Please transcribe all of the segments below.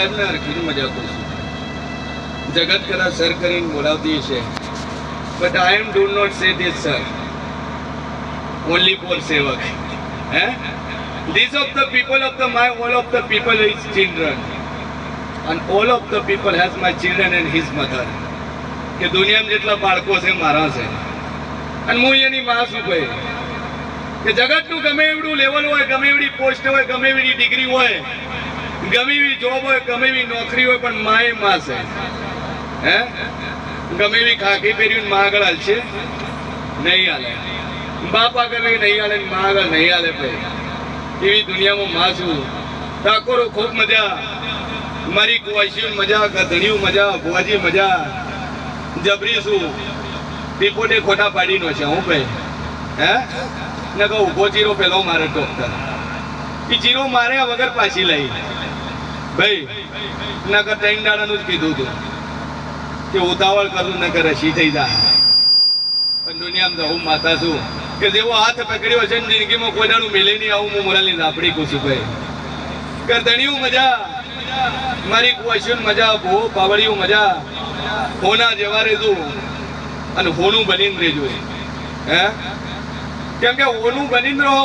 સાહેબને હરખી મજા કરું છું. જગત કરા સર કરીને બોલાવતી છે, but I am do not say this sir only for sevak. These of the people of the my all of the people is children and all of the people has my children and his mother. કે દુનિયામાં જેટલા બાળકો છે મારા છે અને હું એની માં છું ભાઈ. કે જગતનું ગમે એવડું લેવલ હોય, ગમે એવડી પોસ્ટ હોય, ગમે એવી ડિગ્રી હોય, ગમે એવી જોબ હોય, ગમે એવી નોકરી હોય, પણ માં એ માં છે. ગમે એવી ખાખી પહેર્યું માં આગળ હાલશે નહીં હાલે, બાપ આગળ નહીં હાલે, માં આગળ નહીં હાલે ભાઈ. એવી દુનિયામાં માં છું. ઠાકોરો ખૂબ મજા, મારી કુવાસીઓ મજા, ગધણીઓ મજા, ભુવાજી મજા, જબરી છું. ટીપોટે ખોટા પાડી નો છે હું ભાઈ. ને કહું ઉભો ચીરો પેલો મારે ડોક્ટર એ ચીરો મારે વગર પાછી લઈ ભાઈ. નકર ત્રણ દાડાનું જ કીધું હતું કે ઉતાવળ કરું નકર રસી થઈ જાય. પણ દુનિયામાં તો હું માતા છું કે જેવો હાથ પકડ્યો છે ને જિંદગીમાં કોઈ દાડું મિલે નહીં, આવું હું મોરાની લાપડી કુશું ભાઈ. ગરદણીઓ મજા, મારી કુવાસીઓ મજા, ભો પાવડીઓ મજા, હોના જેવા રેજો અને હોનું બનીને રેજો. કેમ કે હોનું બનીને રહો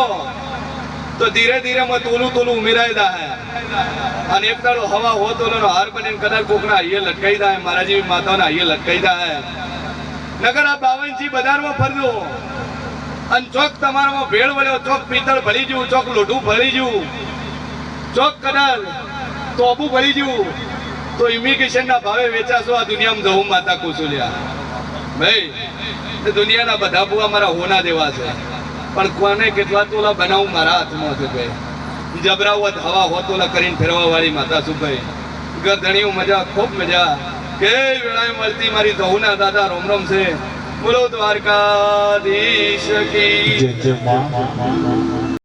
તો ધીરે ધીરે માં તોલું તોલું ઉમેરાઈ જાય અને એક દાડો હવા હો તોલો હાર બનીને કદાચ કોકના હાઈએ લટકાઈ જાય, મારા જેવી માતાઓના હાઈએ લટકાઈ જાય. નગર આ 52 બજારમાં ફરજો અને ચોક તમારામાં ભેળ વળ્યો, ચોક પિત્તળ ભરી જવું, ચોક લોઢું ભરી જવું, ચોક કદાચ તોબું ભરી જવું, તો ઇમિગ્રેશન ના ભાવે વેચાશો. આ દુનિયામાં જવું માતા કુસુલ્યા ભાઈ. દુનિયાના બધા બુઆ મારા હોના દેવા છે, પણ કોને કેટલા તોલા બનાવું મારા હાથમાં છે ભાઈ. જબરાવત હવા હોતોલા કરીને ફેરવા વાળી માતા છું ભાઈ. ગરધણીઓ મજા, ખૂબ મજા. કે વેળાએ મળતી મારી ધૌના દાદા રોમ રોમ છે. બોલો દ્વારકાધીશ કી જય.